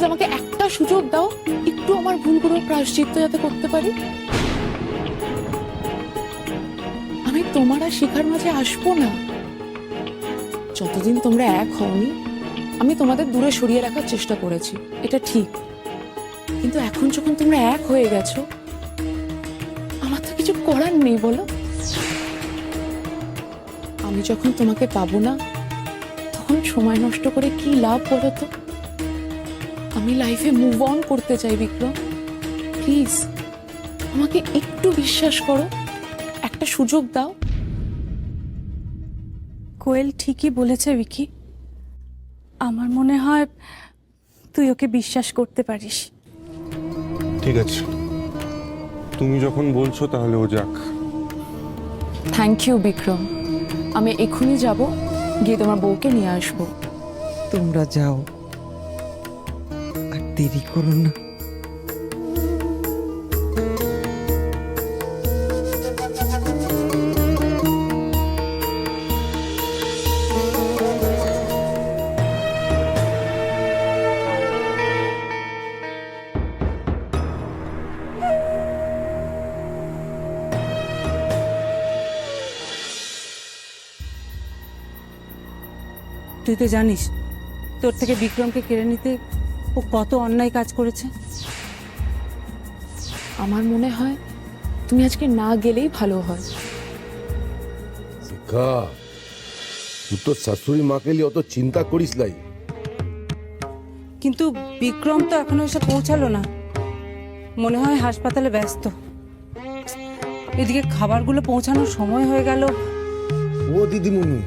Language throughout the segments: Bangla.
প্লিজ আমাকে একটা সুযোগ দাও, একটু আমার ভুলগুলোর প্রায়শ্চিত্ত যাতে করতে পারি। আমি তোমার আর শিখার মাঝে আসবো না। যতদিন তোমরা এক হওনি আমি তোমাদের দূরে সরিয়ে রাখার চেষ্টা করেছি, এটা ঠিক। কিন্তু এখন যখন তোমরা এক হয়ে গেছো, আমার তো কিছু করার নেই বলো। আমি যখন তোমাকে পাবো না তখন সময় নষ্ট করে কি লাভ বলো তো? আমি লাইফে মুভ অন করতে চাই বিক্রম, প্লিজ আমাকে একটু বিশ্বাস করো, একটা সুযোগ দাও। কোয়েল ঠিকই বলেছে বিকি, আমার মনে হয় তুই ওকে বিশ্বাস করতে পারিস। ঠিক আছে, তুমি যখন বলছো তাহলে ও যাক। থ্যাংক ইউ বিক্রম, আমি এক্ষুনি যাব, গিয়ে তোমার বউকে নিয়ে আসবো। তোমরা যাও, আর দেরি করো না। তুই তো জানিস তোর থেকে বিক্রমকে কেড়ে নিতে ও কত অন্যায় কাজ করেছে। আমার মনে হয় তুমি আজকে না গেলেই ভালো হয়। শিখা, তুই তো শাশুড়ি মাকে নিয়ে অত চিন্তা করিস লাই। কিন্তু বিক্রম তো এখনো এসে পৌঁছালো না, মনে হয় হাসপাতালে ব্যস্ত। এদিকে খাবারগুলো পৌঁছানোর সময় হয়ে গেল। ও দিদিমণি,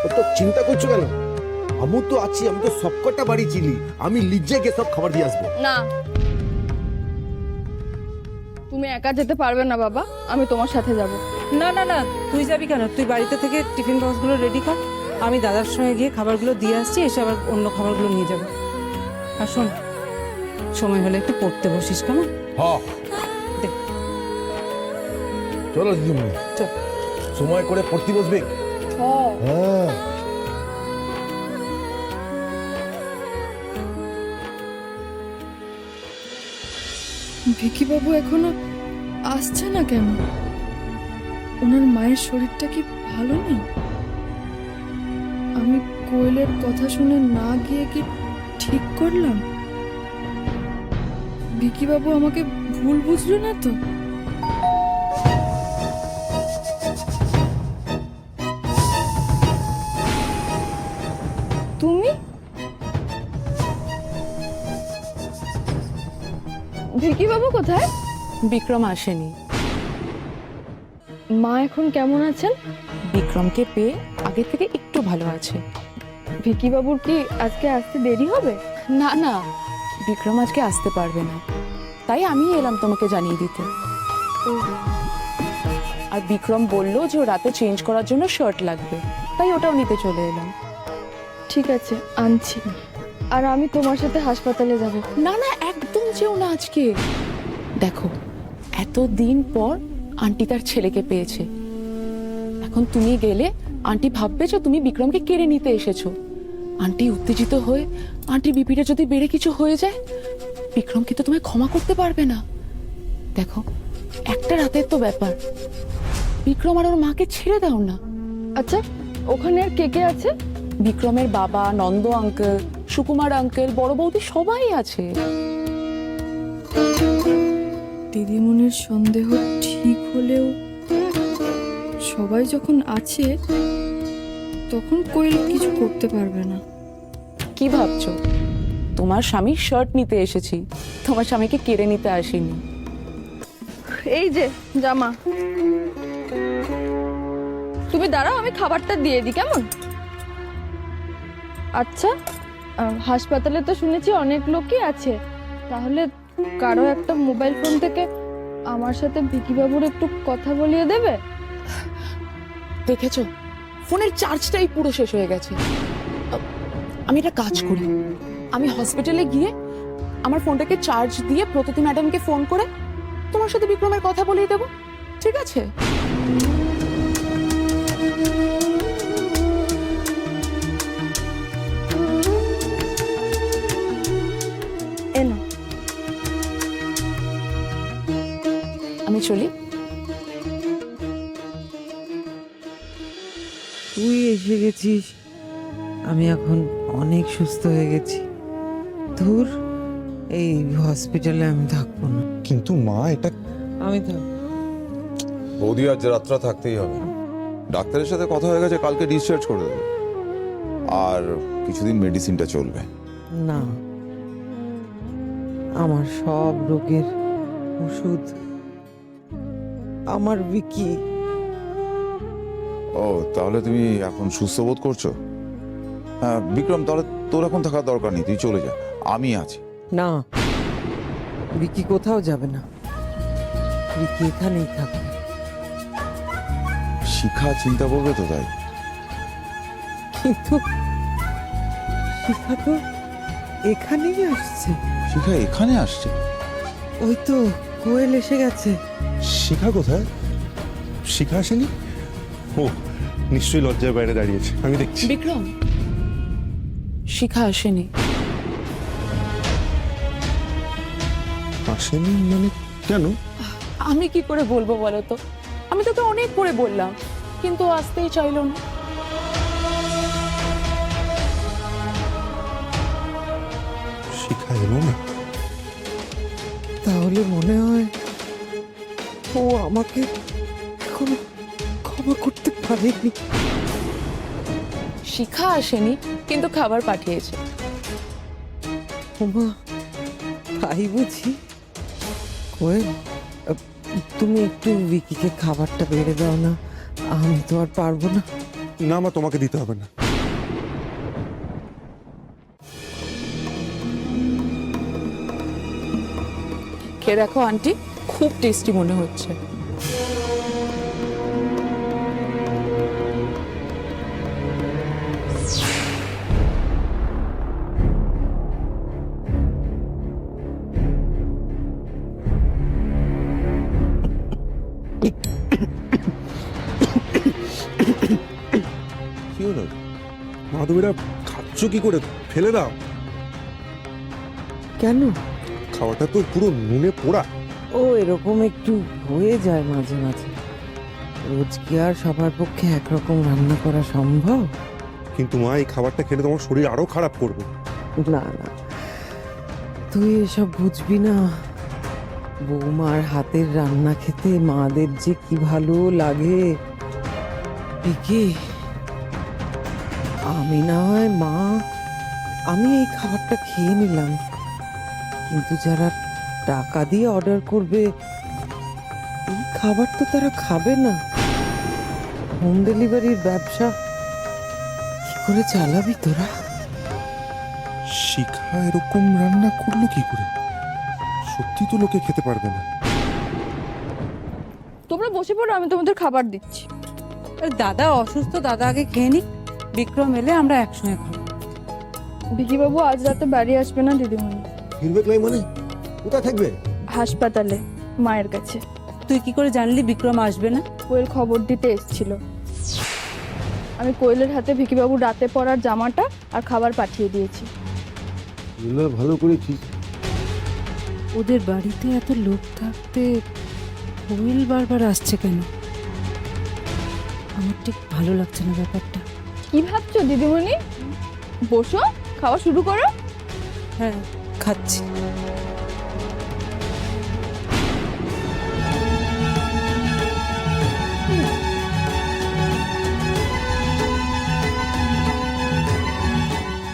অত চিন্তা করছো কেন? আমি তো আছি, আমি তো সবকটা বাড়ি চিনি, আমি লিজে গিয়ে সব খাবার দিয়ে আসবো। না, তুমি একা যেতে পারবে না বাবা, আমি তোমার সাথে যাব। না না না, তুই যাবি কেন? তুই বাড়িতে থেকে টিফিন বক্সগুলো রেডি কর, আমি দাদার সঙ্গে গিয়ে খাবারগুলো দিয়ে আসছি, এসে আবার অন্য খাবারগুলো নিয়ে যাবো। আর শোন, সময় হলে একটু পড়তে বসিস কেমন? হ্যাঁ, দে, চলো দিদিমণি, চল। সময় করে পড়তে বসবে। হ্যাঁ, ভিকি বাবু এখনো আসছে না কেন? ওনার মায়ের শরীরটা কি ভালো নেই? আমি কোয়েলের কথা শুনে না গিয়ে কি ঠিক করলাম? ভিকি বাবু আমাকে ভুল বুঝলো না তো? তুমি? ভিকি বাবু কোথায়? বিক্রম আসেনি। মা এখন কেমন আছেন? বিক্রমকে পেয়ে আগে থেকে একটু ভালো আছে। ভিকি বাবুর কি আজকে আসতে দেরি হবে? না না, বিক্রম আজকে আসতে পারবে না, তাই আমি এলাম তোমাকে জানিয়ে দিতে। আর বিক্রম বললো যে ও রাতে চেঞ্জ করার জন্য শার্ট লাগবে, তাই ওটাও নিতে চলে এলাম। ঠিক আছে, আনছি। আর আমি তোমার সাথে হাসপাতালে যাব। না না, একদম যেও না আজকে। দেখো, এতদিন পর আন্টি তার ছেলেকে পেয়েছে, এখন তুমি গেলে আন্টি ভাববে যে তুমি বিক্রমকে কেড়ে নিতে এসেছো। আন্টি উত্তেজিত হয়ে, আন্টি বিপিটা যদি বেড়ে কিছু হয়ে যায়, বিক্রম কিন্তু তোমায় ক্ষমা করতে পারবে না। দেখো, একটা রাতের তো ব্যাপার, বিক্রম আর ওর মাকে ছেড়ে দাও না। আচ্ছা, ওখানে আর কে কে আছে? বিক্রমের বাবা, নন্দ আঙ্কেল, সুকুমার আঙ্কেল, বড় বৌদি সবাই আছে। দিদিমণির সন্দেহ ঠিক হলেও সবাই যখন আছে তখন কোয়েল কিছু করতে পারবে না। কি ভাবছো? তোমার স্বামীর শার্ট নিতে এসেছি, তোমার স্বামীকে কেড়ে নিতে আসিনি। এই যে জামা, তুমি দাঁড়াও, আমি খাবারটা দিয়ে দিই, কেমন? আচ্ছা, হাসপাতালে তো শুনেছি অনেক লোকই আছে, তাহলে কারো একটা মোবাইল ফোন থেকে আমার সাথে ভিকি বাবুর একটু কথা বলিয়ে দেবে? দেখেছো, ফোনের চার্জটাই পুরো শেষ হয়ে গেছে। আমি একটা কাজ করি, আমি হসপিটালে গিয়ে আমার ফোনটাকে চার্জ দিয়ে প্রতিটি ম্যাডামকে ফোন করে তোমার সাথে বিক্রমের কথা বলিয়ে দেবো, ঠিক আছে? চলি। তুই এসে গেছিস, আমি এখন অনেক সুস্থ হয়ে গেছি। ধুর, এই হসপিটালে আমি থাকবো না। কিন্তু মা, এটা আমি থাকবো। বৌদি আজ রাতটা থাকতেই হবে। ডাক্তারের সাথে কথা হয়ে গেছে, কালকে ডিসচার্জ করে দেবে। আর কিছুদিন মেডিসিনটা চলবে। না, আমার সব রোগের ওষুধ আমার বিকি। ও, তাহলে তুমি এখন সুস্থ বোধ করছো? হ্যাঁ বিক্রম, তাহলে তোর এখন থাকার দরকার নেই, তুই চলে যা, আমি আছি। না, বিকি কোথাও যাবে না, বিকি এখানেই থাকবে। শিখা চিন্তা করবে তো, তাই? কিন্তু শিখা তো এখানেই আসছে। শিখা এখানে আসছে? ওই তো কোয়েল এসে গেছে। শিখা কোথায়? শিখা আসেনি? ও নিশ্চয়ই লজ্জায় বাইরে দাঁড়িয়েছে, আমি দেখছি। বিক্রম, শিখা আসেনি। আসেনি মানে কেন? আমি কি করে বলবো বলো তো? আমি তোকে অনেক করে বললাম, কিন্তু আসতেই চাইলো না। শিখা এলো না? তাহলে মনে হয় ও আমাকে এখনো ক্ষমা করতে পারেনি। শিখা আসেনি, কিন্তু খাবার পাঠিয়েছে। ওমা, তাই বুঝি? কোয়েল, তুমি একটু বিকিকে খাবারটা বেড়ে দাও না, আমি তো আর পারবো না। না মা, তোমাকে দিতে হবে না। খেয়ে দেখো আন্টি, খুব টেস্টি মনে হচ্ছে। কি হলো মা, তুমি এটা খাচ্ছ কি করে? ফেলে দাও। কেন? খাওয়াটা তো পুরো নুনে পোড়া। ও এরকম একটু হয়ে যায় মাঝে মাঝে, রোজ কি আর সবার পক্ষে একরকম রান্না করা সম্ভব? কিন্তু মা, এই খাবারটা খেলে তোমার শরীর আরো খারাপ করবে। না না, তুই এসব বুঝবি না। বৌমার হাতের রান্না খেতে মাদের যে কি ভালো লাগে। বিকি, আমি না হয় মা, আমি এই খাবারটা খেয়ে নিলাম, কিন্তু যারা টাকা দিয়ে অর্ডার করবে এই খাবার তো তারা খাবে না। হোম ডেলিভারির ব্যবসা কি করে চালাবি তোরা? শিখা এরকম রান্না করলো কি করে? সত্যি তো লোকে খেতে পারবে না। তোমরা বসে পড়ো, আমি তোমাদের খাবার দিচ্ছি। দাদা অসুস্থ, দাদা আগে খেয়ে নি, বিক্রম এলে আমরা একসঙ্গে খাবো। বিকি বাবু আজ রাতে বাড়ি আসবে না দিদিমণি। ফিরবে নাই মানে? কোথায় থাকবে? হাসপাতালে মায়ের কাছে। তুই কি করে জানলি বিক্রম আসবে না? কোয়েল খবর দিতে এসেছিল। আমি কোয়েলের হাতে ভিকি বাবু রাতে পরার জামাটা আর খাবার পাঠিয়ে দিয়েছি। ভালো করেছিস। ওদের বাড়িতে এত লোক থাকতে কোয়েল বারবার আসছে কেন? আমার ঠিক ভালো লাগছে না ব্যাপারটা। কি ভাবছো দিদিমণি? বসো, খাওয়া শুরু করো। হ্যাঁ, খাচ্ছি।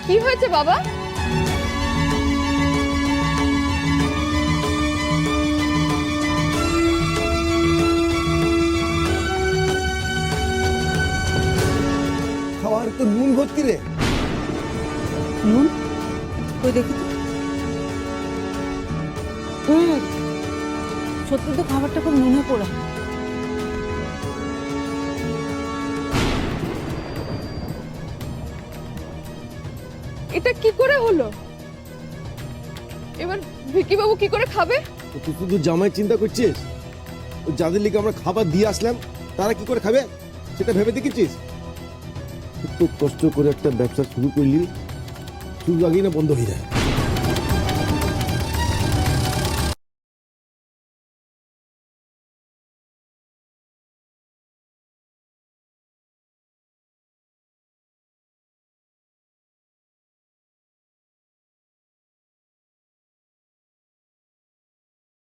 কি হয়েছে বাবা? খাওয়ার তো নুন ভর্তি রে। নুন কই দেখি তো। সত্যি তো খাবারটা খুব নুনে পোড়া। এটা কি করে হলো? এবার ভিকি বাবু কি করে খাবে? তুই শুধু জামাই চিন্তা করছিস? যাদের লিগে আমরা খাবার দিয়ে আসলাম তারা কি করে খাবে সেটা ভেবে দেখেছিস? এত কষ্ট করে একটা ব্যবসা শুরু করলি, শুরু আগেই না বন্ধ হয়ে যায়।